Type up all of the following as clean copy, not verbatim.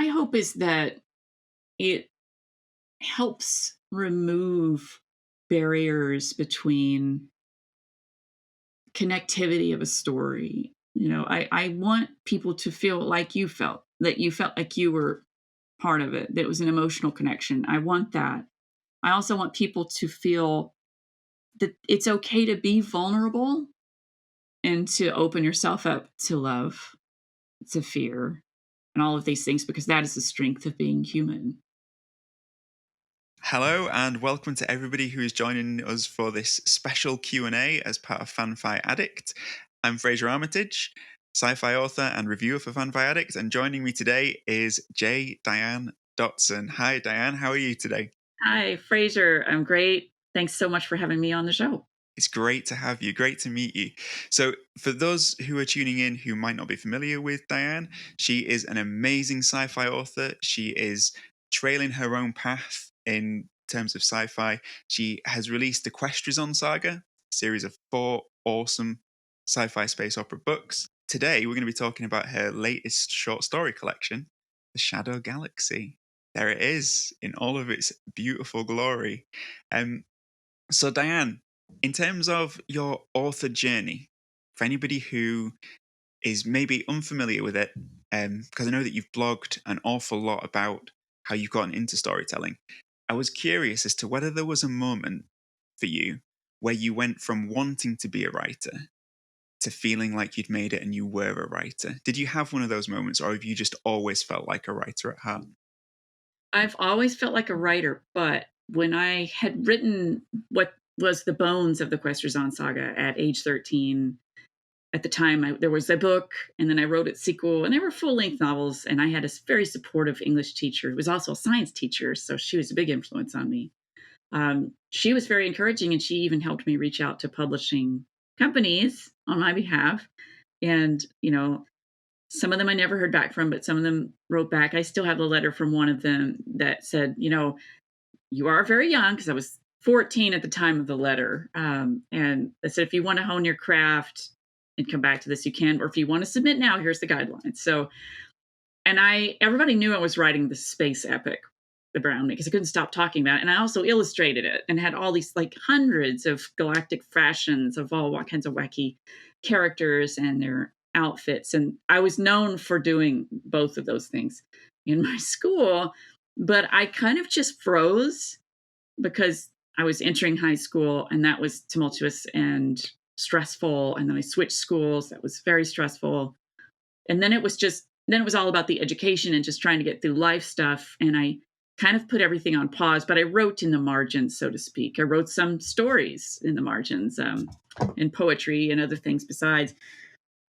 my hope is that it helps remove barriers between connectivity of a story. I want people to feel like you felt, that you felt like you were part of it, that it was an emotional connection. I want that. I also want people to feel that it's okay to be vulnerable and to open yourself up to love, to fear, and all of these things, because that is the strength of being human. Hello and welcome to everybody who is joining us for this special Q&A as part of FanFiAddict. I'm Frasier Armitage, sci-fi author and reviewer for FanFiAddict, and joining me today is Dianne Dotson. Hi Dianne, how are you today? Hi, Frasier. I'm great. Thanks so much for having me on the show. It's great to have you. Great to meet you. So for those who are tuning in who might not be familiar with Dianne, she is an amazing sci-fi author. She is trailing her own path in terms of sci-fi. She has released the Questrison Saga, a series of 4 awesome sci-fi space opera books. Today, we're going to be talking about her latest short story collection, The Shadow Galaxy. There it is in all of its beautiful glory. So Dianne, in terms of your author journey, for anybody who is maybe unfamiliar with it, because I know that you've blogged an awful lot about how you've gotten into storytelling, I was curious as to whether there was a moment for you where you went from wanting to be a writer to feeling like you'd made it and you were a writer. Did you have one of those moments, or have you just always felt like a writer at heart? I've always felt like a writer, but when I had written what was the bones of the Questrison Saga at age 13, at the time there was a book, and then I wrote its sequel, and they were full-length novels, and I had a very supportive English teacher who was also a science teacher, so she was a big influence on me. She was very encouraging, and she even helped me reach out to publishing companies on my behalf. And, some of them I never heard back from, but some of them wrote back. I still have a letter from one of them that said, you are very young, because I was 14 at the time of the letter. And they said, if you want to hone your craft and come back to this, you can, or if you want to submit now, here's the guidelines. So, and everybody knew I was writing this space epic around me because I couldn't stop talking about it. And I also illustrated it and had all these hundreds of galactic fashions of all kinds of wacky characters and their outfits. And I was known for doing both of those things in my school, but I kind of just froze because I was entering high school, and that was tumultuous and stressful. And then I switched schools. That was very stressful. And then it was all about the education and just trying to get through life stuff. And I kind of put everything on pause, but I wrote in the margins, so to speak. I wrote some stories in the margins, and poetry and other things besides.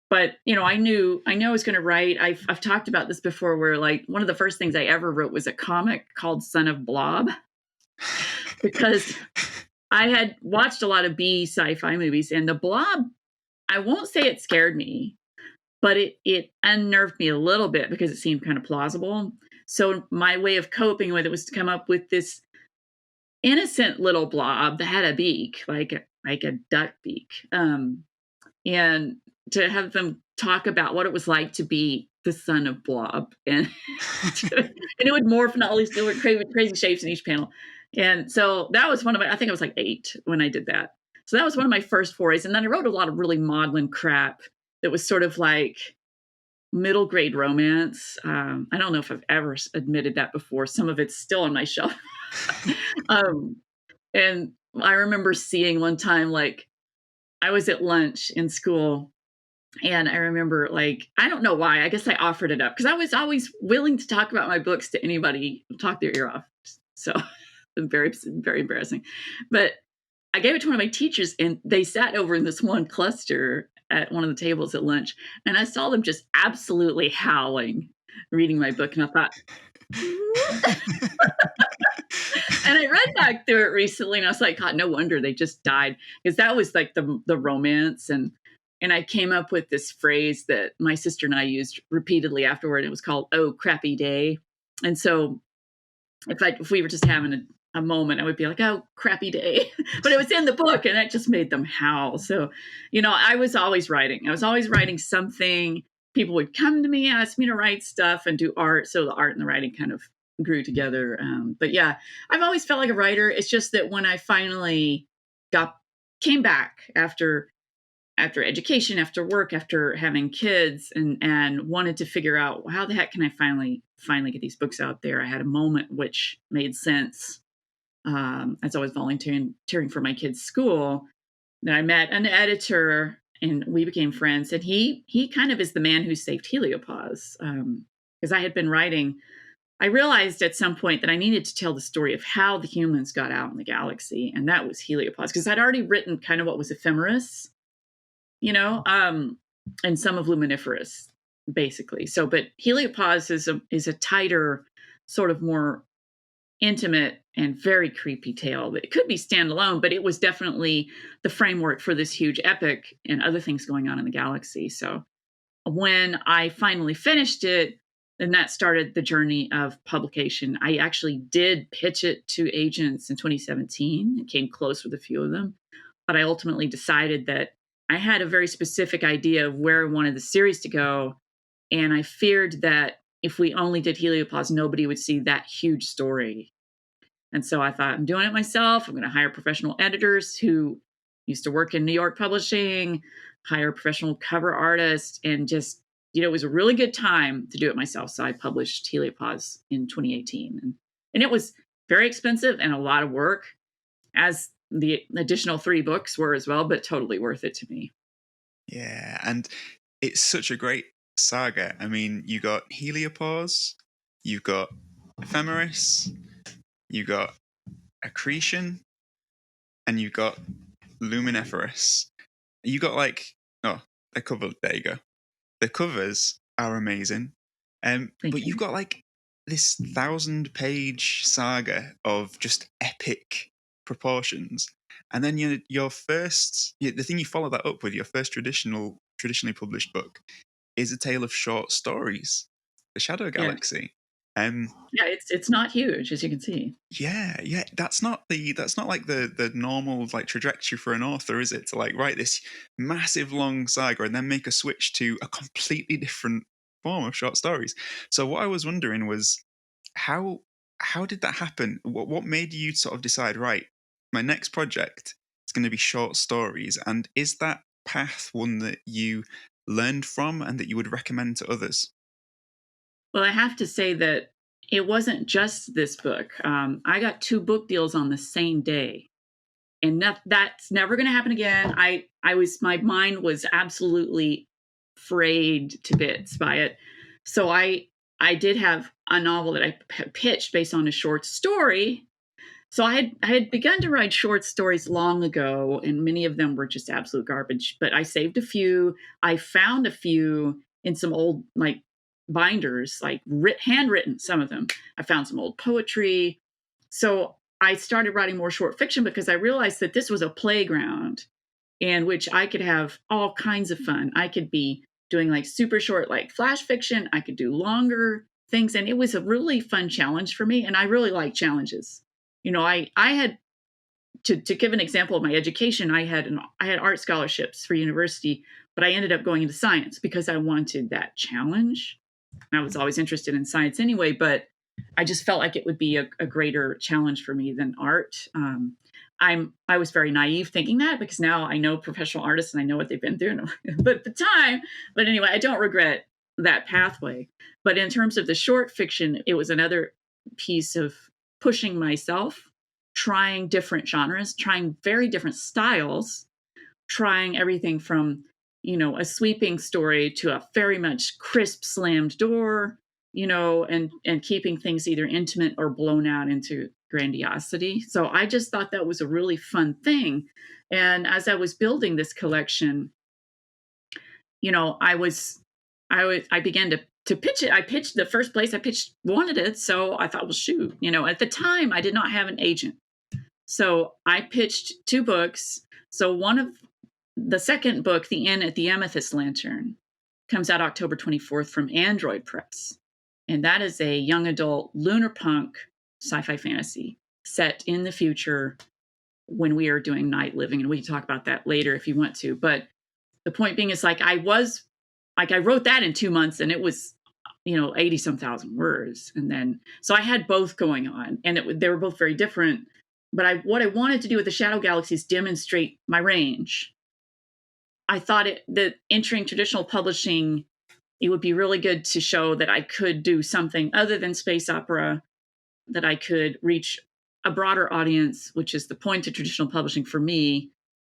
But, I knew I was going to write. I've talked about this before, where one of the first things I ever wrote was a comic called Son of Blob, because I had watched a lot of B sci-fi movies, and the Blob, I won't say it scared me, but it unnerved me a little bit because it seemed kind of plausible. So my way of coping with it was to come up with this innocent little blob that had a beak, like a duck beak, and to have them talk about what it was like to be the son of Blob, and and it would morph in all these different crazy shapes in each panel. And so that was I think I was 8 when I did that. So that was one of my first forays. And then I wrote a lot of really maudlin crap that was sort of like middle grade romance. I don't know if I've ever admitted that before. Some of it's still on my shelf. And I remember seeing one time, I was at lunch in school, and I remember, I don't know why, I guess I offered it up because I was always willing to talk about my books to anybody, talk their ear off. So very, very embarrassing. But I gave it to one of my teachers, and they sat over in this one cluster at one of the tables at lunch, and I saw them just absolutely howling, reading my book, and I thought, and I read back through it recently, and I was like, God, no wonder they just died, because that was the romance, and I came up with this phrase that my sister and I used repeatedly afterward. It was called "Oh, crappy day," and so if we were just having a moment, I would be like, "Oh, crappy day," but it was in the book, and it just made them howl. So, I was always writing. I was always writing something. people would come to me, ask me to write stuff and do art. So the art and the writing kind of grew together. But yeah, I've always felt like a writer. It's just that when I finally came back after education, after work, after having kids, and wanted to figure out how the heck can I finally get these books out there. I had a moment which made sense. As I was volunteering for my kids' school, that I met an editor and we became friends. And he kind of is the man who saved Heliopause, because I had been writing. I realized at some point that I needed to tell the story of how the humans got out in the galaxy, and that was Heliopause, because I'd already written kind of what was ephemeris, and some of Luminiferous, basically. So, but Heliopause is a tighter, sort of more intimate and very creepy tale. It could be standalone, but it was definitely the framework for this huge epic and other things going on in the galaxy. So when I finally finished it, then that started the journey of publication. I actually did pitch it to agents in 2017 and came close with a few of them. But I ultimately decided that I had a very specific idea of where I wanted the series to go. And I feared that if we only did Heliopause, nobody would see that huge story. And so I thought, I'm doing it myself. I'm going to hire professional editors who used to work in New York publishing, hire professional cover artists, and just, it was a really good time to do it myself. So I published Heliopause in 2018. And it was very expensive and a lot of work, as the additional 3 books were as well, but totally worth it to me. Yeah, and it's such a great saga. I mean, you got Heliopause, you got Ephemeris, you got Accretion, and you got Luminiferous. You got the cover. There you go. The covers are amazing, but you've got this 1,000-page saga of just epic proportions, and then your first, the thing you follow that up with, your first traditionally published book, is a tale of short stories, The Shadow Galaxy. Yeah, it's not huge, as you can see. Yeah, that's not like the normal trajectory for an author, is it? To write this massive long saga and then make a switch to a completely different form of short stories. So what I was wondering was how did that happen? What made you sort of decide, right, my next project is going to be short stories, and is that path one that you learned from and that you would recommend to others? Well, I have to say that it wasn't just this book. I got 2 book deals on the same day, and that's never going to happen again. My mind was absolutely frayed to bits by it. So I did have a novel that I pitched based on a short story. So I had begun to write short stories long ago, and many of them were just absolute garbage. But I saved a few. I found a few in some old binders, handwritten, some of them. I found some old poetry. So I started writing more short fiction because I realized that this was a playground in which I could have all kinds of fun. I could be doing super short, flash fiction. I could do longer things. And it was a really fun challenge for me. And I really like challenges. I had to give an example of my education. I had art scholarships for university, but I ended up going into science because I wanted that challenge. I was always interested in science anyway, but I just felt like it would be a greater challenge for me than art. I was very naive thinking that, because now I know professional artists and I know what they've been through. But at the time, but anyway, I don't regret that pathway. But in terms of the short fiction, it was another piece of pushing myself, trying different genres, trying very different styles, trying everything from a sweeping story to a very much crisp slammed door, and keeping things either intimate or blown out into grandiosity. So I just thought that was a really fun thing. And as I was building this collection, I began to pitch it. I pitched the first place I wanted it. So I thought, well, shoot, at the time I did not have an agent. So I pitched 2 books. So the second book, The Inn at the Amethyst Lantern, comes out October 24th from Android Press. And that is a young adult lunar punk sci-fi fantasy set in the future when we are doing night living. And we can talk about that later if you want to. But the point being is I like I wrote that in 2 months, and it was 80 some thousand words. And then so I had both going on, and they were both very different. But what I wanted to do with the Shadow Galaxy is demonstrate my range. I thought that entering traditional publishing, it would be really good to show that I could do something other than space opera, that I could reach a broader audience, which is the point of traditional publishing for me,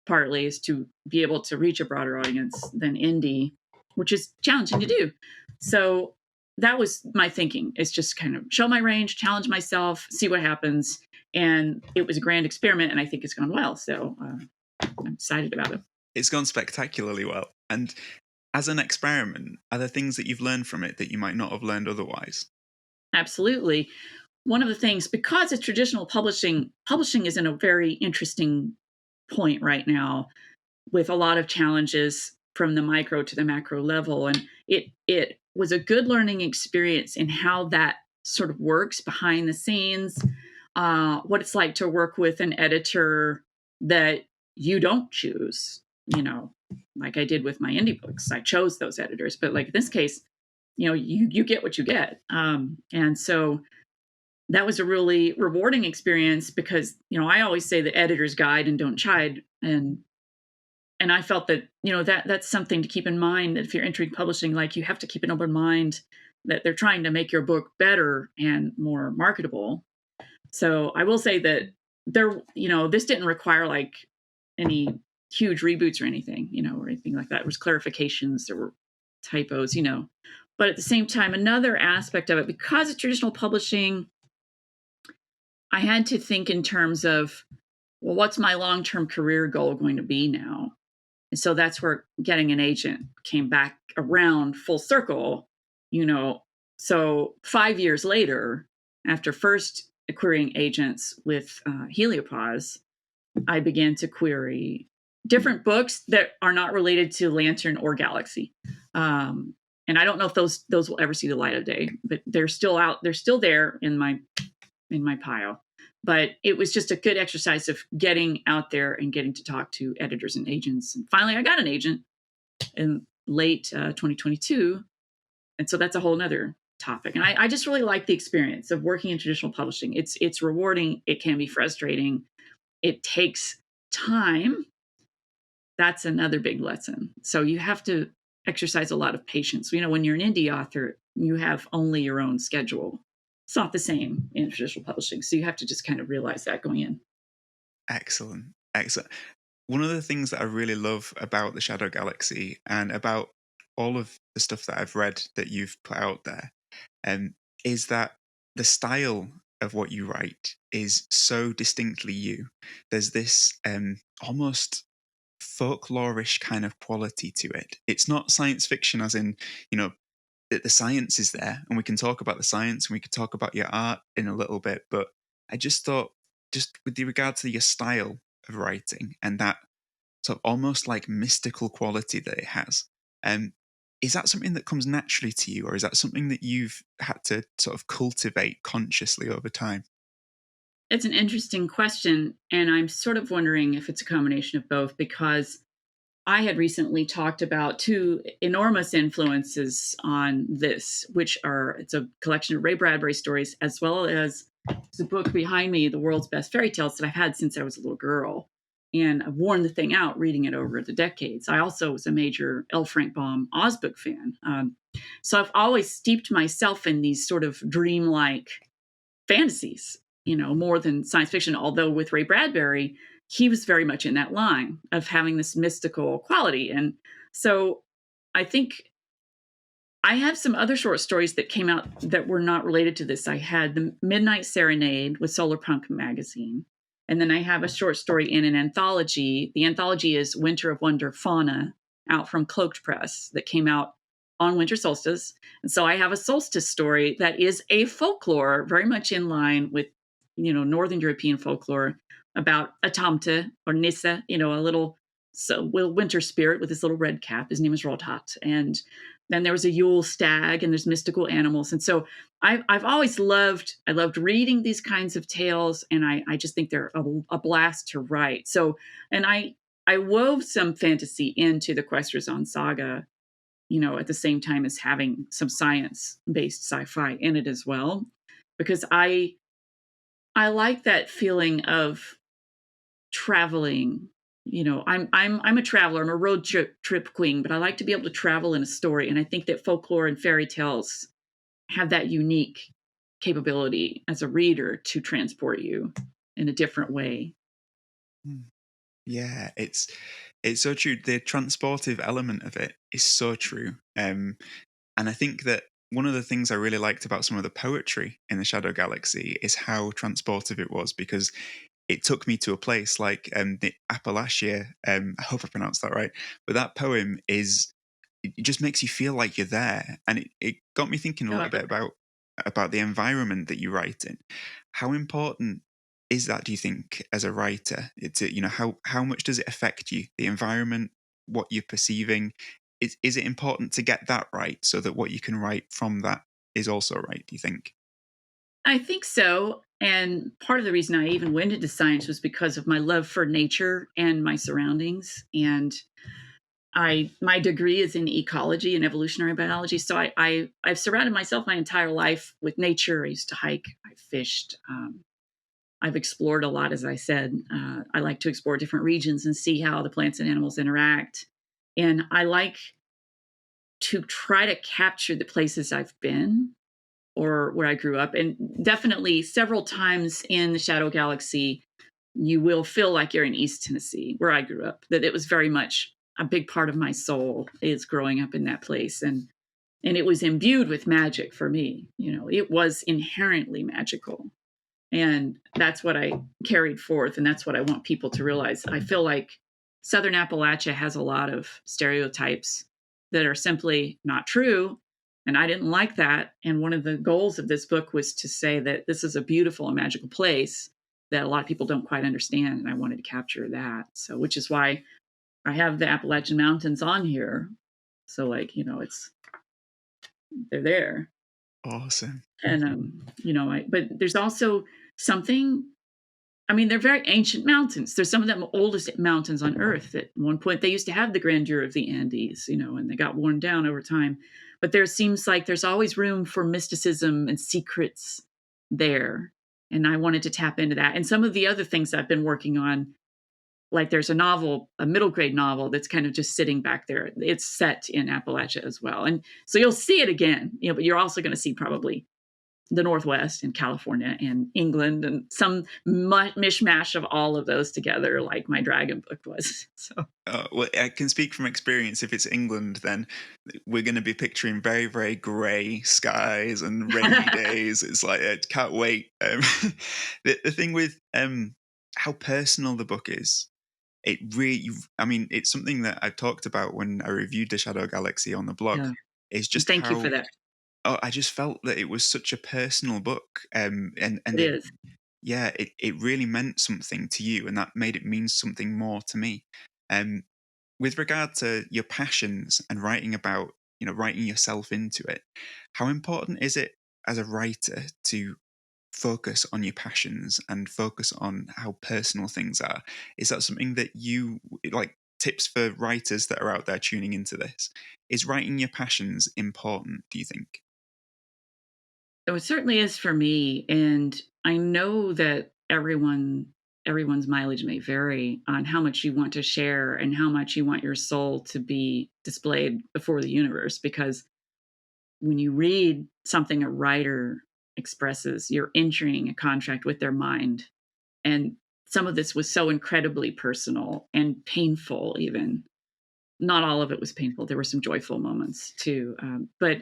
partly, is to be able to reach a broader audience than indie, which is challenging to do. So that was my thinking. It's just kind of show my range, challenge myself, see what happens. And it was a grand experiment, and I think it's gone well. So I'm excited about it. It's gone spectacularly well. And as an experiment, are there things that you've learned from it that you might not have learned otherwise? Absolutely. One of the things, because it's traditional publishing is in a very interesting point right now, with a lot of challenges from the micro to the macro level. And it was a good learning experience in how that sort of works behind the scenes, what it's like to work with an editor that you don't choose, like I did with my indie books. I chose those editors, but like in this case, you get what you get. And so that was a really rewarding experience, because, I always say the editor's guide and don't chide. And I felt that, that's something to keep in mind, that if you're entering publishing, like, you have to keep an open mind that they're trying to make your book better and more marketable. So I will say that this didn't require like any huge reboots or anything, or anything like that. It was clarifications, there were typos, but at the same time, another aspect of it, because it's traditional publishing, I had to think in terms of, well, what's my long-term career goal going to be now? And so that's where getting an agent came back around full circle, So 5 years later, after first querying agents with Heliopause, I began to query different books that are not related to Lantern or Galaxy. And I don't know if those will ever see the light of day, but they're still out. They're still there in my pile. But it was just a good exercise of getting out there and getting to talk to editors and agents. And finally, I got an agent in late 2022. And so that's a whole nother topic. And I just really like the experience of working in traditional publishing. It's rewarding. It can be frustrating. It takes time. That's another big lesson. So you have to exercise a lot of patience. When you're an indie author, you have only your own schedule. It's not the same in traditional publishing. So you have to just kind of realize that going in. Excellent. One of the things that I really love about the Shadow Galaxy, and about all of the stuff that I've read that you've put out there, is that the style of what you write is so distinctly you. There's this almost folklorish kind of quality to it. It's not science fiction as in, the science is there, and we can talk about the science, and we could talk about your art in a little bit, but I just thought, just with regard to your style of writing and that sort of almost like mystical quality that it has, is that something that comes naturally to you, or is that something that you've had to sort of cultivate consciously over time? It's an interesting question, and I'm sort of wondering if it's a combination of both, because I had recently talked about two enormous influences on this, it's a collection of Ray Bradbury stories, as well as the book behind me, The World's Best Fairy Tales, that I've had since I was a little girl. And I've worn the thing out reading it over the decades. I also was a major L. Frank Baum Oz book fan. So I've always steeped myself in these sort of dreamlike fantasies, more than science fiction, although with Ray Bradbury, he was very much in that line of having this mystical quality. And so I think I have some other short stories that came out that were not related to this. I had the Midnight Serenade with Solar Punk magazine. And then I have a short story in an anthology. The anthology is Winter of Wonder Fauna, out from Cloaked Press, that came out on winter solstice. And so I have a solstice story that is a folklore, very much in line with, Northern European folklore, about a Tomte or Nissa, a little winter spirit with this little red cap. His name is Rodhat. And then there was a Yule stag, and there's mystical animals. And so I've always loved reading these kinds of tales, and I just think they're a blast to write. So, and I wove some fantasy into the Questrison Saga, at the same time as having some science-based sci-fi in it as well, because I like that feeling of traveling. I'm a traveler. I'm a road trip queen, but I like to be able to travel in a story, and I think that folklore and fairy tales have that unique capability as a reader to transport you in a different way. Mm. Yeah, it's so true. The transportive element of it is so true. And I think that one of the things I really liked about some of the poetry in the Shadow Galaxy is how transportive it was, because it took me to a place like the Appalachia. I hope I pronounced that right. But that poem it just makes you feel like you're there. And it got me thinking a Uh, little bit about the environment that you write in. How important is that, do you think, as a writer? How much does it affect you? The environment, what you're perceiving. Is it important to get that right so that what you can write from that is also right, do you think? I think so. And part of the reason I even went into science was because of my love for nature and my surroundings. And my degree is in ecology and evolutionary biology. So I've surrounded myself my entire life with nature. I used to hike, I fished. I've explored a lot, as I said. I like to explore different regions and see how the plants and animals interact. And I like to try to capture the places I've been or where I grew up. And definitely several times in the Shadow Galaxy, you will feel like you're in East Tennessee, where I grew up, that it was very much a big part of my soul is growing up in that place. And it was imbued with magic for me. It was inherently magical. And that's what I carried forth. And that's what I want people to realize. I feel like Southern Appalachia has a lot of stereotypes that are simply not true. And I didn't like that. And one of the goals of this book was to say that this is a beautiful and magical place that a lot of people don't quite understand. And I wanted to capture that. So, which is why I have the Appalachian Mountains on here. So, they're there. Awesome. And, but there's also something. I mean, they're very ancient mountains. They're some of the oldest mountains on Earth. At one point, they used to have the grandeur of the Andes, and they got worn down over time. But there seems like there's always room for mysticism and secrets there. And I wanted to tap into that. And some of the other things I've been working on, like there's a novel, a middle grade novel that's kind of just sitting back there. It's set in Appalachia as well. And so you'll see it again, but you're also going to see probably the Northwest and California and England and some mishmash of all of those together, like my dragon book was. So, Well, I can speak from experience. If it's England, then we're going to be picturing very, very grey skies and rainy days. It's like, I can't wait. The thing with how personal the book is, I mean, it's something that I talked about when I reviewed the Shadow Galaxy on the blog. yeah, Is just thank you for how that. I just felt that it was such a personal book, and It it, is. yeah, it really meant something to you, and that made it mean something more to me. Um, with regard to your passions and writing about, writing yourself into it, how important is it as a writer to focus on your passions and focus on how personal things are? Is that something that you like? Tips for writers that are out there tuning into this: is writing your passions important, do you think? It certainly is for me. And I know that everyone's mileage may vary on how much you want to share and how much you want your soul to be displayed before the universe. Because when you read something a writer expresses, you're entering a contract with their mind. And some of this was so incredibly personal and painful, even. Not all of it was painful. There were some joyful moments too. But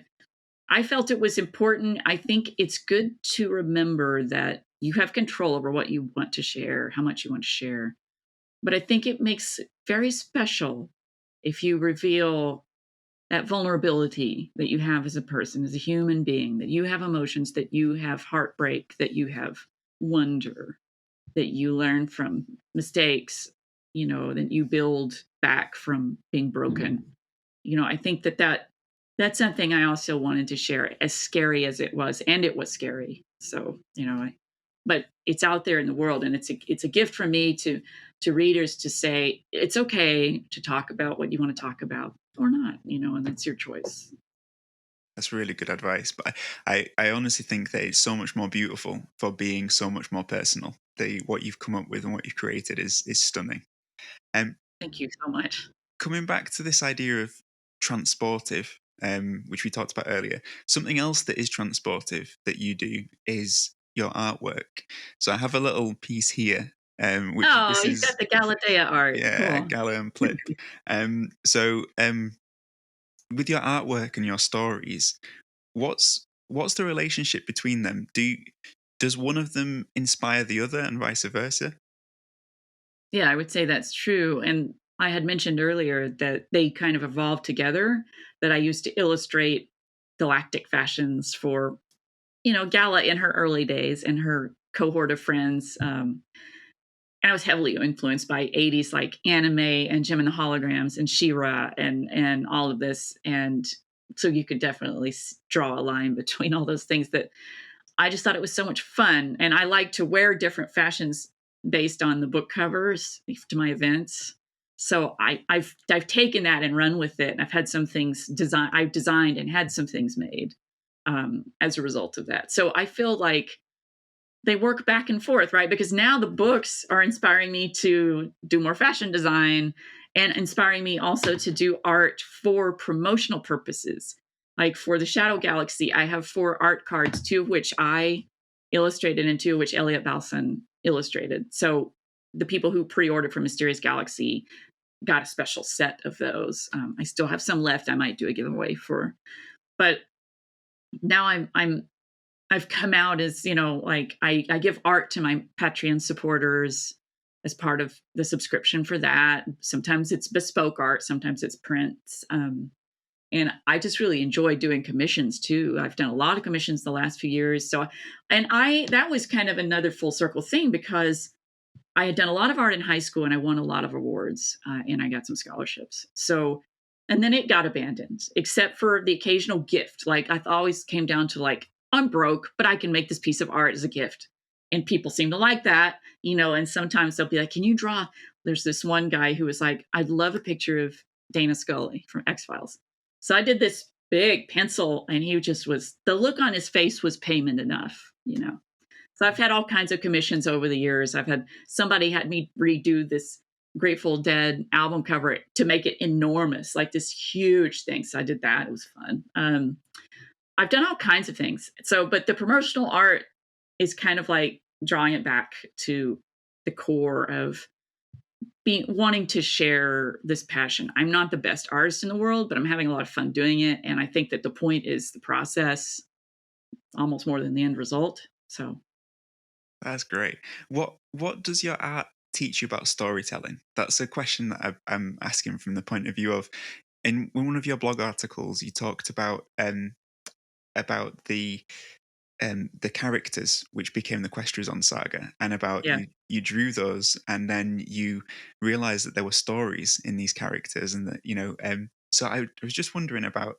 I felt it was important. I think it's good to remember that you have control over what you want to share, how much you want to share. But I think it makes it very special if you reveal that vulnerability that you have as a person, as a human being, that you have emotions, that you have heartbreak, that you have wonder, that you learn from mistakes, that you build back from being broken. I think that's something I also wanted to share, as scary as it was, and it was scary. So, but it's out there in the world, and it's a gift from me to readers to say it's okay to talk about what you want to talk about. or not, and that's your choice. That's really good advice. But I honestly think that it's so much more beautiful for being so much more personal. What you've come up with and what you've created is stunning. Um, Thank you so much. Coming back to this idea of transportive, which we talked about earlier, something else that is transportive that you do is your artwork. So I have a little piece here, which Oh, this you've got is, the Galatea art. yeah, Cool. Gala and Plip. So with your artwork and your stories, what's the relationship between them? Does one of them inspire the other and vice versa? Yeah, I would say that's true. And I had mentioned earlier that they kind of evolved together, that I used to illustrate galactic fashions for, Gala in her early days and her cohort of friends. And I was heavily influenced by 80s like anime and Gem and the Holograms and She-Ra and all of this. And so you could definitely draw a line between all those things that I just thought it was so much fun. And I like to wear different fashions based on the book covers to my events. So I've taken that and run with it. And I've had some things I've designed and had some things made as a result of that. So I feel like they work back and forth, right? Because now the books are inspiring me to do more fashion design and inspiring me also to do art for promotional purposes. Like for the Shadow Galaxy, I have 4 art cards, 2 of which I illustrated and 2 of which Elliot Balson illustrated. So the people who pre-ordered for Mysterious Galaxy got a special set of those. I still have some left. I might do a giveaway for, but now I've come out as, like I give art to my Patreon supporters as part of the subscription for that. Sometimes it's bespoke art, sometimes it's prints. And I just really enjoy doing commissions too. I've done a lot of commissions the last few years. So, and that was kind of another full circle thing because I had done a lot of art in high school and I won a lot of awards and I got some scholarships. So, and then it got abandoned, except for the occasional gift. Like I always came down to like, I'm broke, but I can make this piece of art as a gift. And people seem to like that, and sometimes they'll be like, can you draw? There's this one guy who was like, I'd love a picture of Dana Scully from X-Files. So I did this big pencil and he just the look on his face was payment enough. So I've had all kinds of commissions over the years. I've had somebody had me redo this Grateful Dead album cover to make it enormous, like this huge thing. So I did that. It was fun. I've done all kinds of things. So, but the promotional art is kind of like drawing it back to the core of wanting to share this passion. I'm not the best artist in the world, but I'm having a lot of fun doing it. And I think that the point is the process almost more than the end result. So That's great. What does your art teach you about storytelling? That's a question that I'm asking from the point of view of, in one of your blog articles, you talked about the characters which became the Questrison Saga, and about yeah. you drew those, and then you realized that there were stories in these characters, and that So I was just wondering about,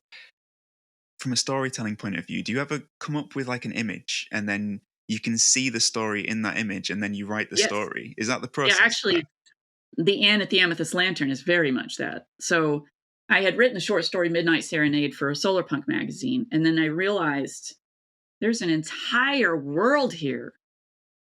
from a storytelling point of view, do you ever come up with like an image and then you can see the story in that image and then you write the Yes. story? Is that the Yeah, process for that? actually, the Anne at the Amethyst Lantern is very much that. So I had written the short story Midnight Serenade for a solar punk magazine, and then I realized there's an entire world here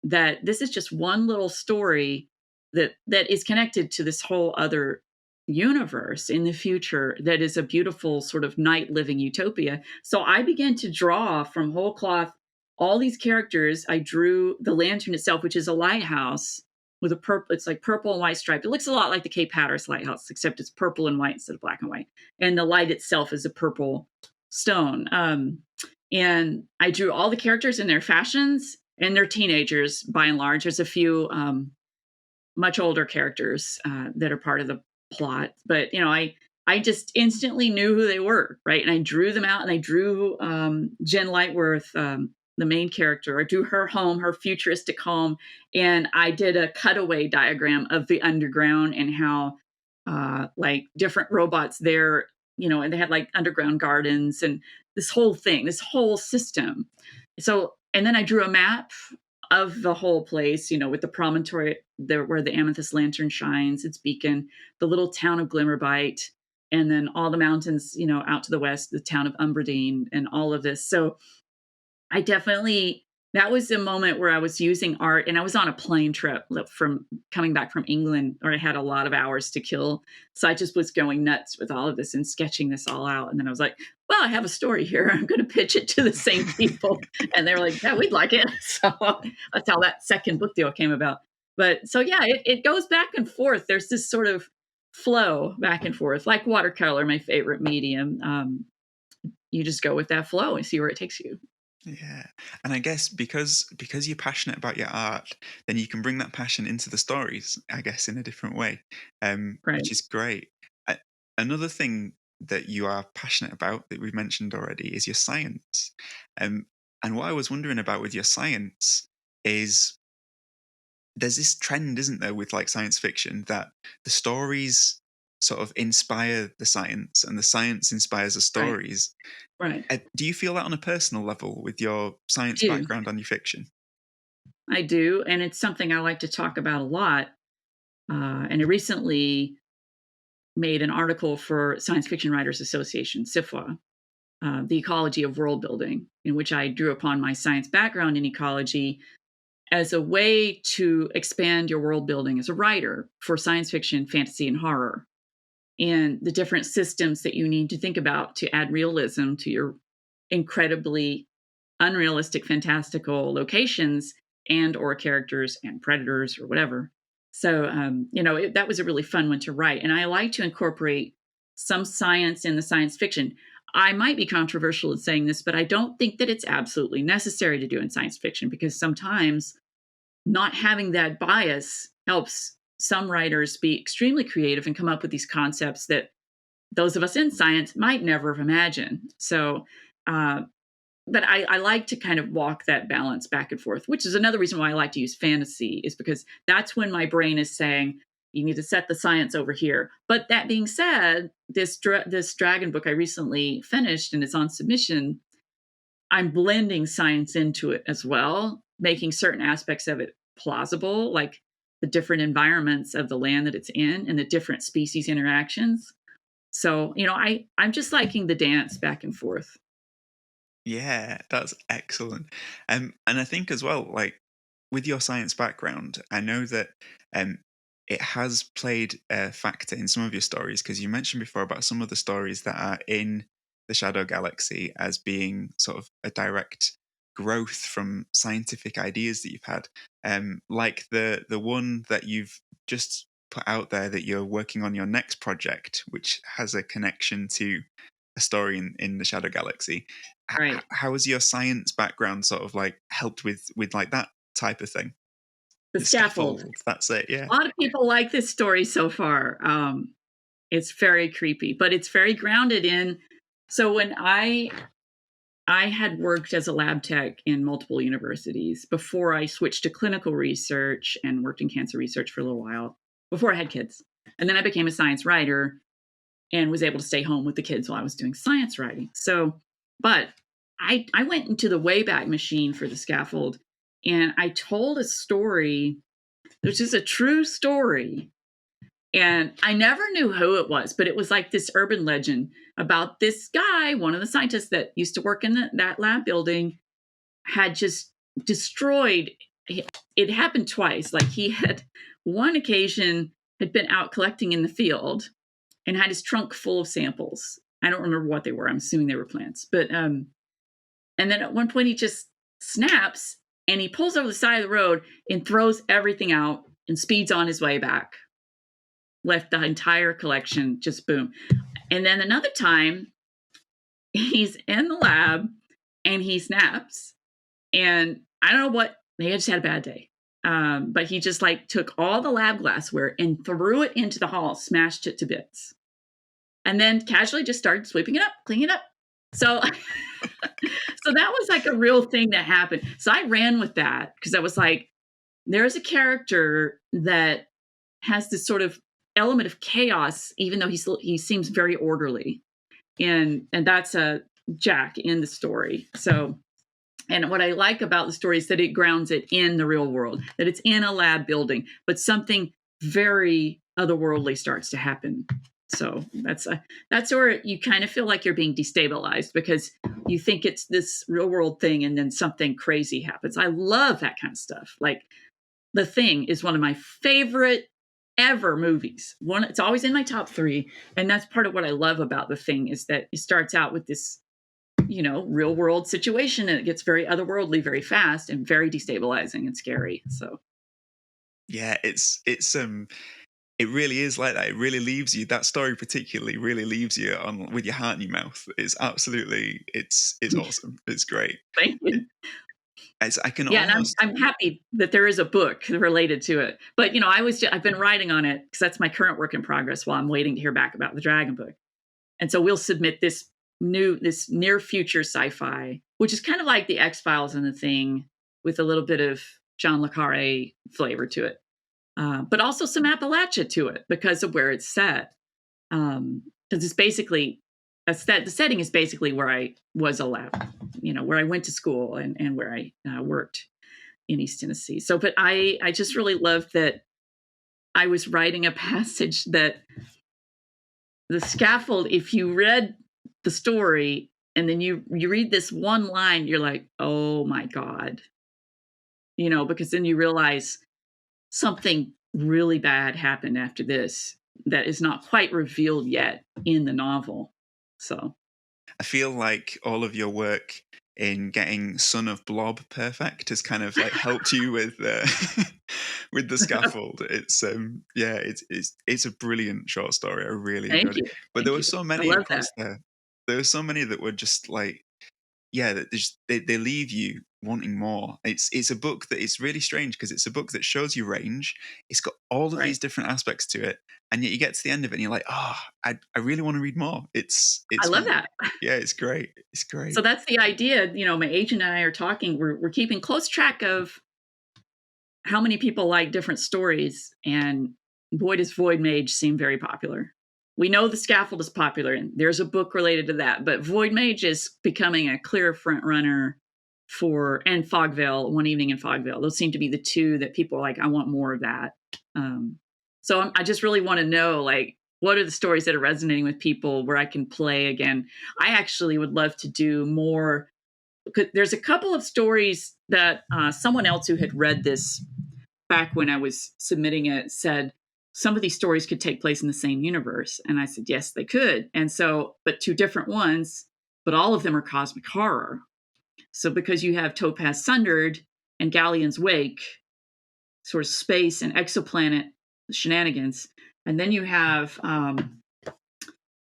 that this is just one little story that is connected to this whole other universe in the future that is a beautiful sort of night living utopia. So I began to draw from whole cloth all these characters. I drew the lantern itself, which is a lighthouse with a purple, it's like purple and white striped. It looks a lot like the Cape Hatteras lighthouse, except it's purple and white instead of black and white. And the light itself is a purple stone. And I drew all the characters in their fashions, and they're teenagers by and large. There's a few much older characters that are part of the plot, but I just instantly knew who they were, right? And I drew them out, and I drew Jen Lightworth, the main character. I drew her home, her futuristic home, and I did a cutaway diagram of the underground and how like different robots there, and they had like underground gardens and this whole thing, this whole system. So, and then I drew a map of the whole place, with the promontory there where the Amethyst Lantern shines, its beacon, the little town of Glimmerbite, and then all the mountains, out to the west, the town of Umbradine, and all of this. So I definitely, that was the moment where I was using art, and I was on a plane trip from coming back from England, or I had a lot of hours to kill. So I just was going nuts with all of this and sketching this all out. And then I was like, well, I have a story here. I'm going to pitch it to the same people. And they were like, yeah, we'd like it. So that's how that second book deal came about. But so, yeah, it goes back and forth. There's this sort of flow back and forth, like watercolor, my favorite medium. You just go with that flow and see where it takes you. Yeah. And I guess because you're passionate about your art, then you can bring that passion into the stories, I guess, in a different way, Right. which is great. Another thing that you are passionate about that we've mentioned already is your science. And what I was wondering about with your science is there's this trend, isn't there, with like science fiction, that the stories sort of inspire the science and the science inspires the Right. stories. Right. Do you feel that on a personal level with your science Do. background and your fiction? I do. And it's something I like to talk about a lot. And I recently made an article for Science Fiction Writers Association, SIFWA, The Ecology of World Building, in which I drew upon my science background in ecology as a way to expand your world building as a writer for science fiction, fantasy, and horror, and the different systems that you need to think about to add realism to your incredibly unrealistic, fantastical locations and or characters and predators or whatever. So, that was a really fun one to write. And I like to incorporate some science in the science fiction. I might be controversial in saying this, but I don't think that it's absolutely necessary to do in science fiction, because sometimes not having that bias helps some writers be extremely creative and come up with these concepts that those of us in science might never have imagined. So, but I like to kind of walk that balance back and forth, which is another reason why I like to use fantasy, is because that's when my brain is saying, you need to set the science over here. But that being said, this dragon book I recently finished, and it's on submission, I'm blending science into it as well, making certain aspects of it plausible, like the different environments of the land that it's in and the different species interactions. So, I'm just liking the dance back and forth. Yeah, that's excellent. And I think as well, like with your science background, I know that um, it has played a factor in some of your stories, because you mentioned before about some of the stories that are in the Shadow Galaxy as being sort of a direct growth from scientific ideas that you've had. Like the one that you've just put out there, that you're working on your next project, which has a connection to a story in the Shadow Galaxy. Right. How has your science background sort of like helped with like that type of thing? The The scaffold. scaffold. That's it. Yeah. A lot of people like this story so far. It's very creepy, but it's very grounded in. So when I had worked as a lab tech in multiple universities before I switched to clinical research and worked in cancer research for a little while before I had kids. And then I became a science writer and was able to stay home with the kids while I was doing science writing. So, but I went into the Wayback Machine for the scaffold, and I told a story, which is a true story. And I never knew who it was, but it was like this urban legend about this guy, one of the scientists that used to work in that lab building, had just destroyed. It happened twice. Like, he had one occasion had been out collecting in the field and had his trunk full of samples. I don't remember what they were. I'm assuming they were plants. But and then at one point he just snaps and he pulls over the side of the road and throws everything out and speeds on his way back. Left the entire collection, just boom. And then another time, he's in the lab and he snaps. And I don't know what, he just had a bad day. But he just like took all the lab glassware and threw it into the hall, smashed it to bits. And then casually just started sweeping it up, cleaning it up. So, so that was like a real thing that happened. So I ran with that because I was like, there's a character that has this sort of element of chaos, even though he seems very orderly, and that's a Jack in the story. So, and what I like about the story is that it grounds it in the real world, that it's in a lab building, but something very otherworldly starts to happen. So that's where you kind of feel like you're being destabilized because you think it's this real world thing and then something crazy happens. I love that kind of stuff. Like The Thing is one of my favorite ever movies. It's always in my top 3, and that's part of what I love about The Thing is that it starts out with this, real world situation, and it gets very otherworldly very fast and very destabilizing and scary. So Yeah, it really is like that. It really leaves you. That story particularly really leaves you on with your heart in your mouth. It's absolutely, it's awesome. It's great. thank you. I can Yeah, and almost. I'm happy that there is a book related to it. But I've been writing on it because that's my current work in progress while I'm waiting to hear back about the Dragon book. And so we'll submit this near future sci-fi, which is kind of like the X-Files and The Thing with a little bit of John le Carré flavor to it. But also some Appalachia to it because of where it's set. Because it's basically the setting is basically where I was allowed, where I went to school and where I worked in East Tennessee. So, but I just really loved that I was writing a passage that the scaffold, if you read the story and then you read this one line, you're like, oh my God, because then you realize something really bad happened after this that is not quite revealed yet in the novel. So I feel like all of your work in getting Son of Blob perfect has kind of like helped you with with the scaffold. It's it's a brilliant short story. I really thank enjoyed it. you. But Thank there were you. so I many love that. across there. There were so many that were just like, yeah, that they leave you wanting more. It's a book that it's really strange because it's a book that shows you range. It's got all of Right. these different aspects to it, and yet you get to the end of it and you're like, oh, I really want to read more. I love that. Yeah, it's great. It's great. So that's the idea. My agent and I are talking. We're keeping close track of how many people like different stories, and boy, does Void Mage seem very popular. We know the scaffold is popular, and there's a book related to that. But Void Mage is becoming a clear front runner and Fogvale, One Evening in Fogvale. Those seem to be the two that people are like, I want more of that. So I just really want to know, like, what are the stories that are resonating with people where I can play again? I actually would love to do more. There's a couple of stories that someone else who had read this back when I was submitting it said some of these stories could take place in the same universe. And I said, yes, they could. And so, but 2 different ones, but all of them are cosmic horror. So because you have Topaz Sundered and Galleon's Wake, sort of space and exoplanet shenanigans. And then you have,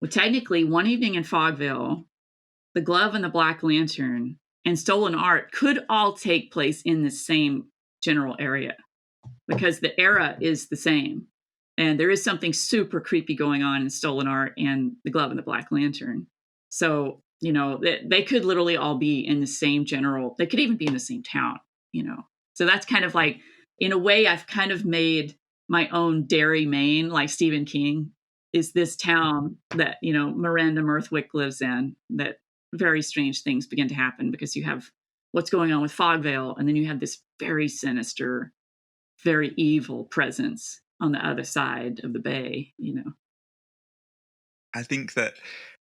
technically One Evening in Fogville, The Glove and the Black Lantern, and Stolen Art could all take place in the same general area because the era is the same. And there is something super creepy going on in Stolen Art and The Glove and the Black Lantern. So, they could literally all be in the same they could even be in the same town, So that's kind of like, in a way, I've kind of made my own Derry, Maine, like Stephen King, is this town that, Miranda Mirthwick lives in, that very strange things begin to happen because you have what's going on with Fogvale, and then you have this very sinister, very evil presence on the other side of the bay. I think that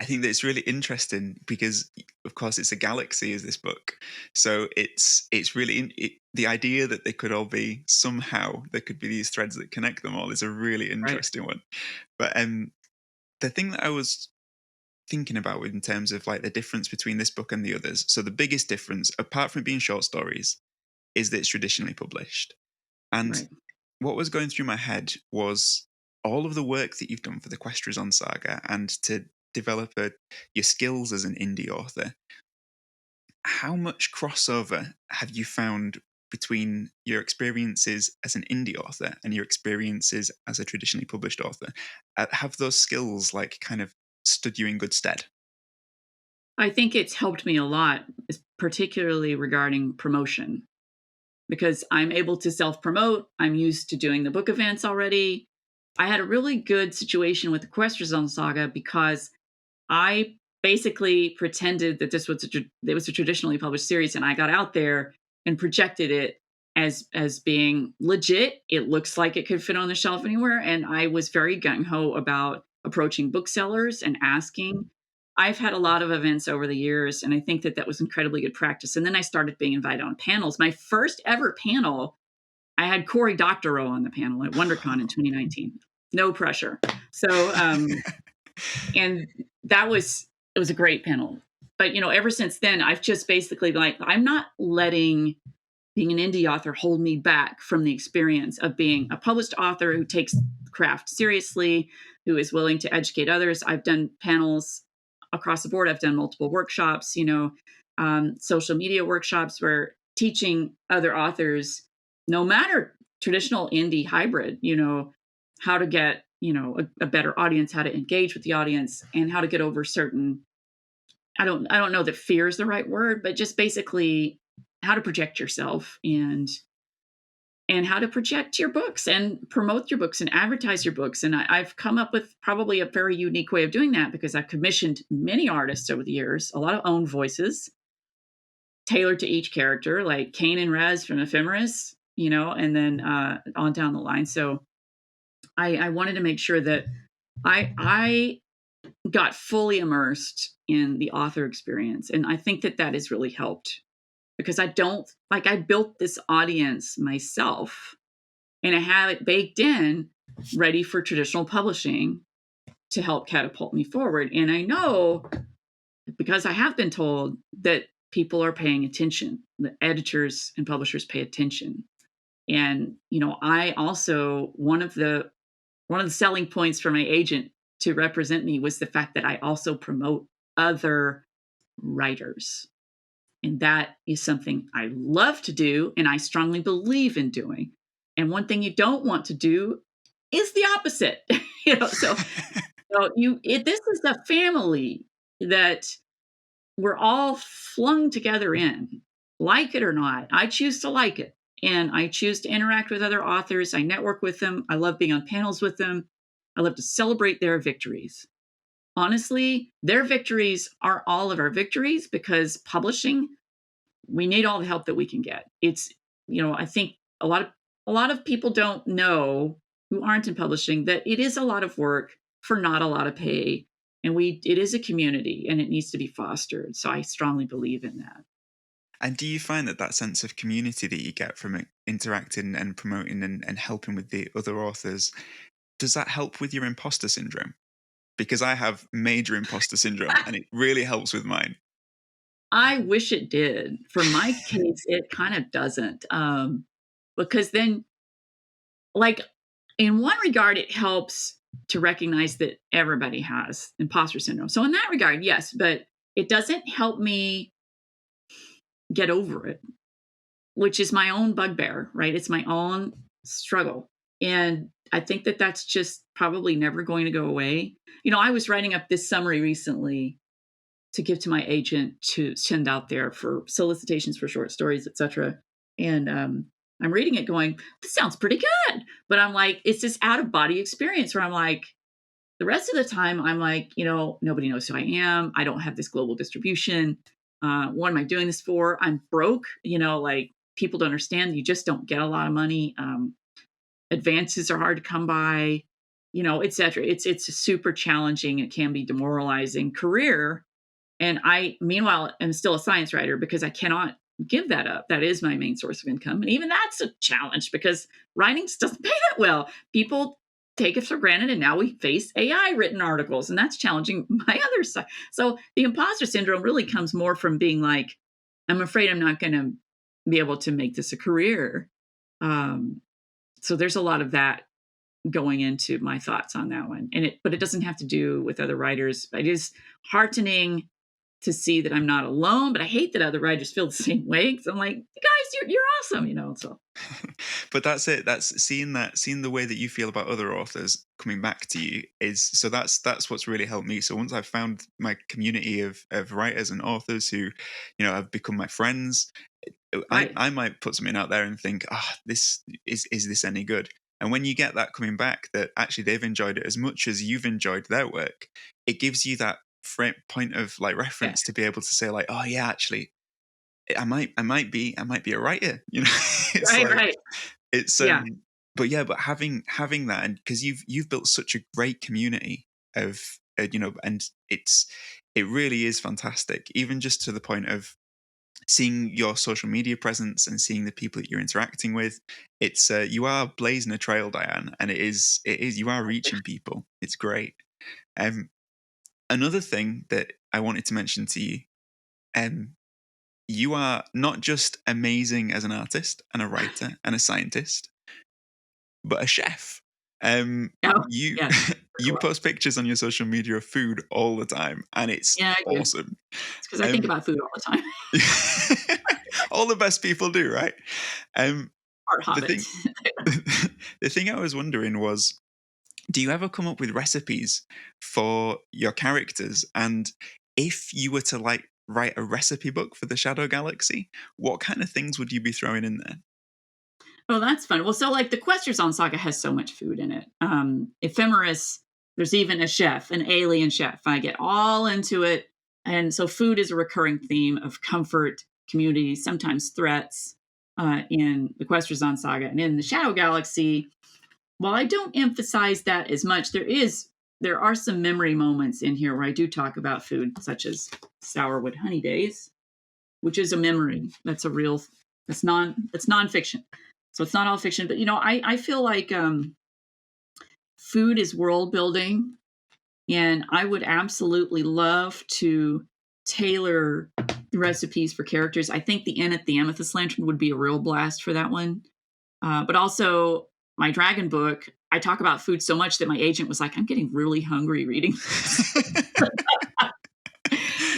it's really interesting because, of course, it's a galaxy. Is this book? So it's really the idea that they could all be somehow there could be these threads that connect them all is a really interesting one. But the thing that I was thinking about in terms of like the difference between this book and the others. So the biggest difference, apart from it being short stories, is that it's traditionally published. And what was going through my head was all of the work that you've done for the Questrison Saga and to develop your skills as an indie author. How much crossover have you found between your experiences as an indie author and your experiences as a traditionally published author? Have those skills like kind of stood you in good stead? I think it's helped me a lot, particularly regarding promotion, because I'm able to self-promote. I'm used to doing the book events already. I had a really good situation with the Questrison Saga because I basically pretended that this was a traditionally published series, and I got out there and projected it as being legit. It looks like it could fit on the shelf anywhere, and I was very gung-ho about, approaching booksellers and asking. I've had a lot of events over the years, and I think that was incredibly good practice. And then I started being invited on panels. My first ever panel, I had Cory Doctorow on the panel at WonderCon in 2019. No pressure. So, and it was a great panel. But, ever since then, I've just basically been like, I'm not letting being an indie author hold me back from the experience of being a published author who takes craft seriously, who is willing to educate others. I've done panels across the board. I've done multiple workshops, social media workshops where teaching other authors, no matter traditional indie hybrid, how to get, a better audience, how to engage with the audience, and how to get over certain, I don't know that fear is the right word, but just basically how to project yourself and how to project your books and promote your books and advertise your books. And I've come up with probably a very unique way of doing that because I've commissioned many artists over the years, a lot of own voices tailored to each character, like Kane and Rez from Ephemeris, and then on down the line. So I wanted to make sure that I got fully immersed in the author experience. And I think that has really helped because I built this audience myself and I have it baked in, ready for traditional publishing to help catapult me forward. And I know, because I have been told, that people are paying attention. The editors and publishers pay attention. And, I also, one of the selling points for my agent to represent me was the fact that I also promote other writers. And that is something I love to do, and I strongly believe in doing. And one thing you don't want to do is the opposite. So this is a family that we're all flung together in, like it or not. I choose to like it, and I choose to interact with other authors. I network with them. I love being on panels with them. I love to celebrate their victories. Honestly, their victories are all of our victories because publishing, we need all the help that we can get. It's, I think a lot of people don't know, who aren't in publishing, that it is a lot of work for not a lot of pay. And it is a community and it needs to be fostered. So I strongly believe in that. And do you find that sense of community that you get from interacting and promoting and helping with the other authors, does that help with your imposter syndrome? Because I have major imposter syndrome and it really helps with mine. I wish it did. For my case, it kind of doesn't. Because then, like, in one regard, it helps to recognize that everybody has imposter syndrome. So in that regard, yes, but it doesn't help me get over it, which is my own bugbear, right? It's my own struggle. And I think that that's just probably never going to go away. I was writing up this summary recently to give to my agent to send out there for solicitations for short stories, etc. And I'm reading it going, this sounds pretty good. But I'm like, it's this out of body experience where I'm like, the rest of the time, I'm like, nobody knows who I am. I don't have this global distribution. What am I doing this for? I'm broke. Like, people don't understand. You just don't get a lot of money. Advances are hard to come by, et cetera. It's a super challenging. It can be demoralizing career. And I, meanwhile, am still a science writer because I cannot give that up. That is my main source of income. And even that's a challenge because writing doesn't pay that well. People take it for granted. And now we face AI written articles, and that's challenging my other side. So the imposter syndrome really comes more from being like, I'm afraid I'm not going to be able to make this a career. So there's a lot of that going into my thoughts on that one. But it doesn't have to do with other writers. It is heartening to see that I'm not alone, but I hate that other writers feel the same way. Because I'm like, guys, you're awesome, so. But that's it. That's seeing the way that you feel about other authors coming back to you that's what's really helped me. So once I've found my community of writers and authors who, have become my friends, Right. I might put something out there and think, this is this any good? And when you get that coming back, that actually they've enjoyed it as much as you've enjoyed their work, it gives you that point of like reference to be able to say like, oh yeah, actually, I might be a writer. It's right. It's but having that, and because you've built such a great community of and it really is fantastic, even just to the point of seeing your social media presence and seeing the people that you're interacting with. It's you are blazing a trail, Dianne, and it is you are reaching people. It's great. Another thing that I wanted to mention to you, you are not just amazing as an artist and a writer and a scientist, but a chef. Oh, You yeah. you post pictures on your social media of food all the time, and it's Yeah, I do. awesome. It's because I think about food all the time. All the best people do, right? Part The hobbit. thing, the thing I was wondering was, do you ever come up with recipes for your characters? And if you were to write a recipe book for the Shadow Galaxy, what kind of things would you be throwing in there? Oh, that's fun. Well, so like the Questrison Saga has so much food in it. Ephemeris, there's even a chef, an alien chef. I get all into it. And so food is a recurring theme of comfort, community, sometimes threats in the Questrison Saga. And in the Shadow Galaxy, while I don't emphasize that as much, there are some memory moments in here where I do talk about food, such as Sourwood Honey Days, which is a memory. That's a real, it's nonfiction. So it's not all fiction, but I feel like food is world building, and I would absolutely love to tailor the recipes for characters. I think the inn at the Amethyst Lantern would be a real blast for that one. But also my dragon book, I talk about food so much that my agent was like, "I'm getting really hungry reading this."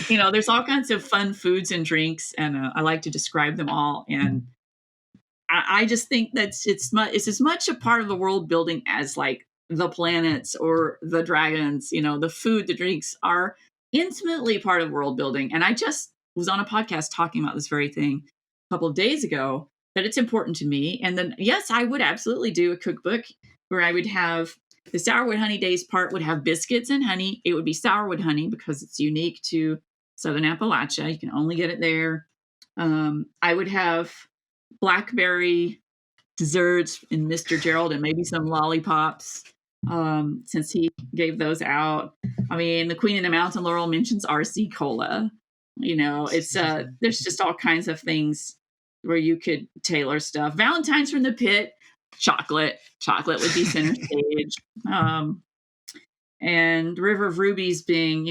There's all kinds of fun foods and drinks, and I like to describe them all. And I just think that it's as much a part of the world building as like the planets or the dragons. The food, the drinks are intimately part of world building. And I just was on a podcast talking about this very thing a couple of days ago, that it's important to me. And then, yes, I would absolutely do a cookbook where I would have the Sourwood Honey Days part would have biscuits and honey. It would be sourwood honey because it's unique to Southern Appalachia. You can only get it there. I would have blackberry desserts in Mr. Gerald and maybe some lollipops, since he gave those out. I mean, the Queen of the Mountain Laurel mentions RC Cola. It's there's just all kinds of things where you could tailor stuff. Valentine's from the Pit, chocolate would be center stage. And River of Rubies being,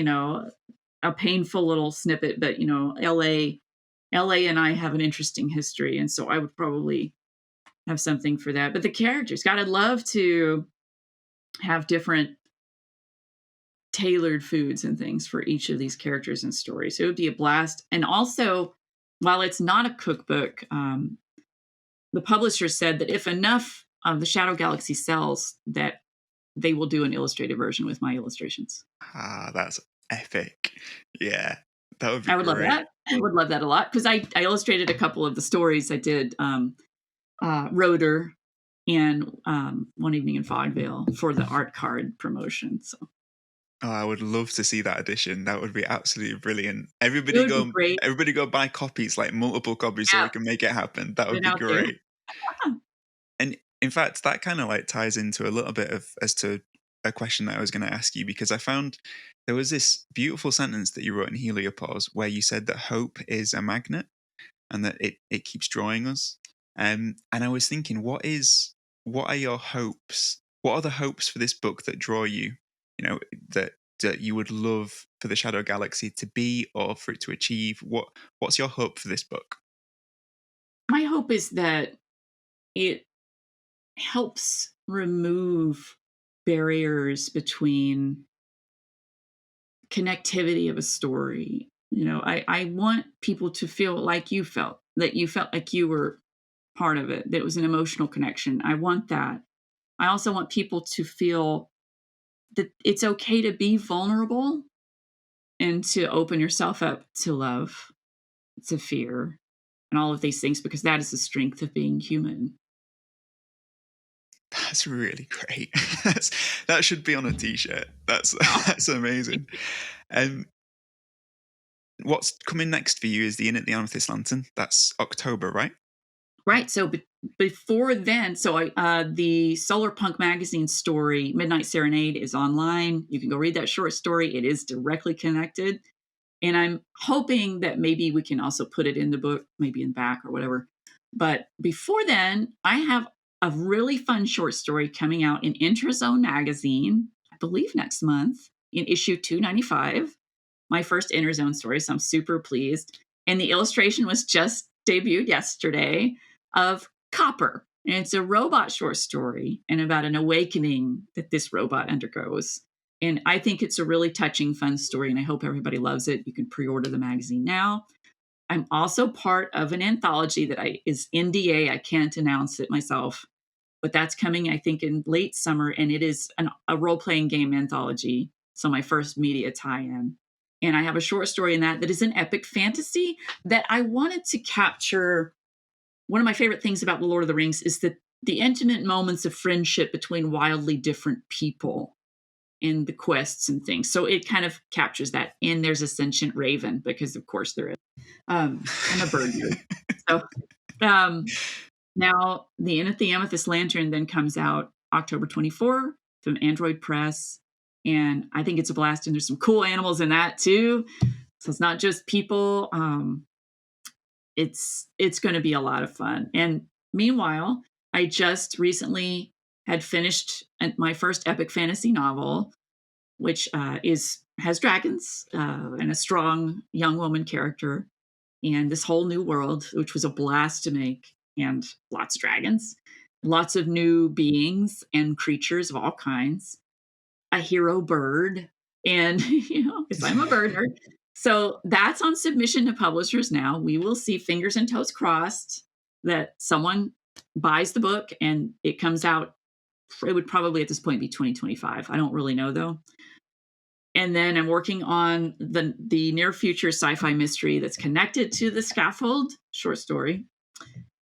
a painful little snippet, but LA and I have an interesting history, and so I would probably have something for that. But the characters, God, I'd love to have different tailored foods and things for each of these characters and stories. It would be a blast. And also, while it's not a cookbook, the publisher said that if enough of the Shadow Galaxy sells, that they will do an illustrated version with my illustrations. That's epic. Yeah, that would be I would great. love that. I would love that a lot, because I illustrated a couple of the stories. I did Rotor and One Evening in Fogvale for the art card promotion. So I would love to see that edition. That would be absolutely brilliant. it would be great. Everybody go buy copies, like multiple copies, so we can make it happen. That would be great. And in fact, that kind of ties into a little bit as to a question that I was going to ask you, because I found there was this beautiful sentence that you wrote in Heliopause where you said that hope is a magnet and that it keeps drawing us. And I was thinking, what are your hopes? What are the hopes for this book that draw you? That you would love for the Shadow Galaxy to be or for it to achieve? What's your hope for this book? My hope is that it helps remove barriers between connectivity of a story. I want people to feel like you felt, that you felt like you were part of it, that it was an emotional connection. I want that. I also want people to feel that it's okay to be vulnerable and to open yourself up to love, to fear, and all of these things, because that is the strength of being human. That's really great. That should be on a t-shirt. That's amazing. What's coming next for you is the Inn at the Amethyst Lantern. That's October, right? Right. So before then, the Solar Punk magazine story, Midnight Serenade, is online. You can go read that short story. It is directly connected. And I'm hoping that maybe we can also put it in the book, maybe in the back or whatever. But before then, I have a really fun short story coming out in Interzone magazine, I believe next month, in issue 295. My first Interzone story, so I'm super pleased. And the illustration was just debuted yesterday of Copper. And it's a robot short story and about an awakening that this robot undergoes. And I think it's a really touching, fun story, and I hope everybody loves it. You can pre-order the magazine now. I'm also part of an anthology that is NDA. I can't announce it myself, but that's coming, I think, in late summer, and it is a role-playing game anthology. So my first media tie-in. And I have a short story in that is an epic fantasy that I wanted to capture. One of my favorite things about The Lord of the Rings is that the intimate moments of friendship between wildly different people in the quests and things. So it kind of captures that. And there's a sentient raven, because of course there is. I'm a bird nerd. So now the Amethyst Lantern then comes out October 24 from Android Press. And I think it's a blast. And there's some cool animals in that too. So it's not just people. It's going to be a lot of fun. And meanwhile, I just recently had finished my first epic fantasy novel, which has dragons and a strong young woman character, and this whole new world, which was a blast to make, and lots of dragons, lots of new beings and creatures of all kinds, a hero bird, and because I'm a bird nerd. So that's on submission to publishers now. We will see, fingers and toes crossed, that someone buys the book and it comes out. It would probably at this point be 2025. I don't really know though. And then I'm working on the near future sci-fi mystery that's connected to the Scaffold short story.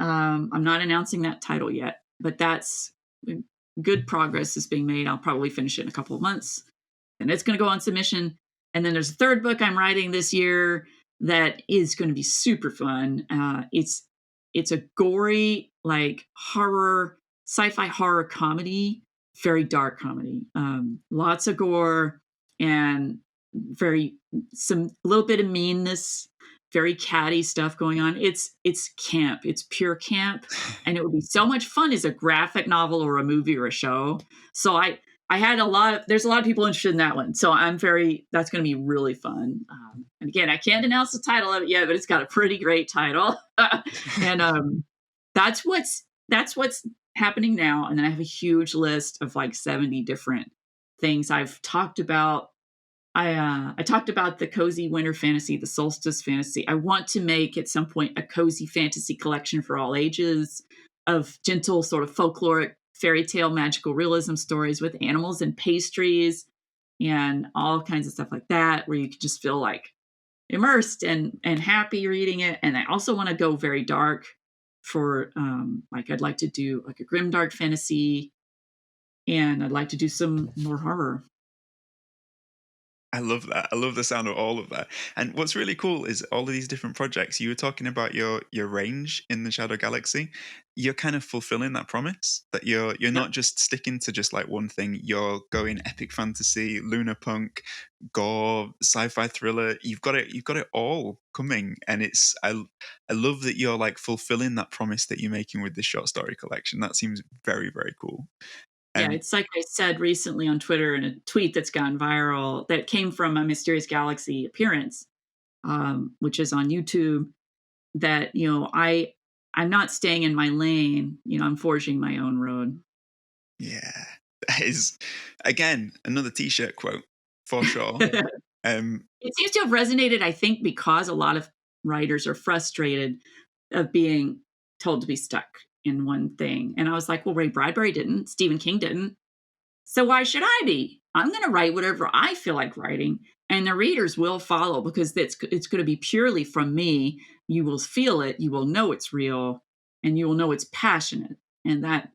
I'm not announcing that title yet, but that's good progress is being made. I'll probably finish it in a couple of months, and it's going to go on submission. And then there's a third book I'm writing this year that is going to be super fun. It's a gory, like horror, sci-fi horror comedy, very dark comedy. Lots of gore and a little bit of meanness, very catty stuff going on. It's camp. It's pure camp, and it would be so much fun as a graphic novel or a movie or a show. So there's a lot of people interested in that one. So that's going to be really fun. And again, I can't announce the title of it yet, but it's got a pretty great title. And that's what's happening now. And then I have a huge list of like 70 different things I've talked about. I talked about the cozy winter fantasy, the solstice fantasy. I want to make at some point a cozy fantasy collection for all ages of gentle sort of folkloric fairy tale magical realism stories with animals and pastries and all kinds of stuff like that, where you can just feel like immersed and happy reading it. And I also want to go very dark for I'd like to do like a grimdark fantasy, and I'd like to do some more horror. I love that. I love the sound of all of that. And what's really cool is all of these different projects. You were talking about your range in the Shadow Galaxy. You're kind of fulfilling that promise that you're not just sticking to just like one thing. You're going epic fantasy, lunar punk, gore, sci-fi thriller. You've got it all coming, and I love that you're like fulfilling that promise that you're making with this short story collection. That seems very, very cool. Yeah, it's like I said recently on Twitter in a tweet that's gone viral that came from a Mysterious Galaxy appearance, which is on YouTube, that, I'm not staying in my lane. I'm forging my own road. Yeah, that is, again, another T-shirt quote for sure. It seems to have resonated, I think, because a lot of writers are frustrated of being told to be stuck in one thing. And I was like, well, Ray Bradbury didn't, Stephen King didn't. So why should I be? I'm going to write whatever I feel like writing, and the readers will follow, because it's going to be purely from me. You will feel it. You will know it's real, and you will know it's passionate. And that,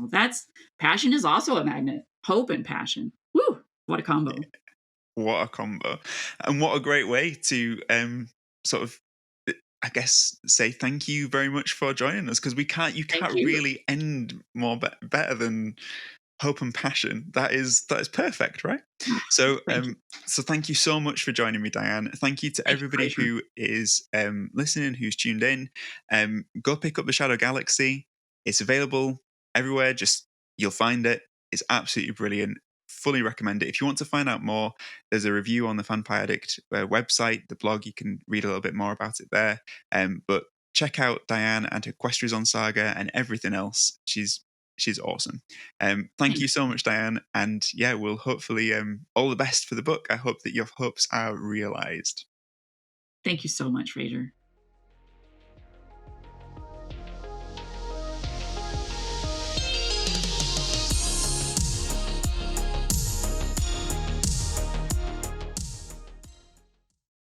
that's passion is also a magnet. Hope and passion. Woo! What a combo. What a combo. And what a great way to sort of, I guess say thank you very much for joining us, because you Thank can't you. really end more better than hope and passion. That is perfect, right? So Thank you. so thank you so much for joining me, Dianne. Thank you to Thank you, everybody Fraser. who is listening, who's tuned in. Go pick up the Shadow Galaxy. It's available everywhere. Just you'll find it. It's absolutely brilliant. Fully recommend it. If you want to find out more, there's a review on the FanFiAddict website, the blog. You can read a little bit more about it there. But check out Dianne and her Questrison Saga and everything else. She's awesome. Thank you Thanks. so much, Dianne. And yeah, we'll hopefully all the best for the book. I hope that your hopes are realized. Thank you so much, Fraser.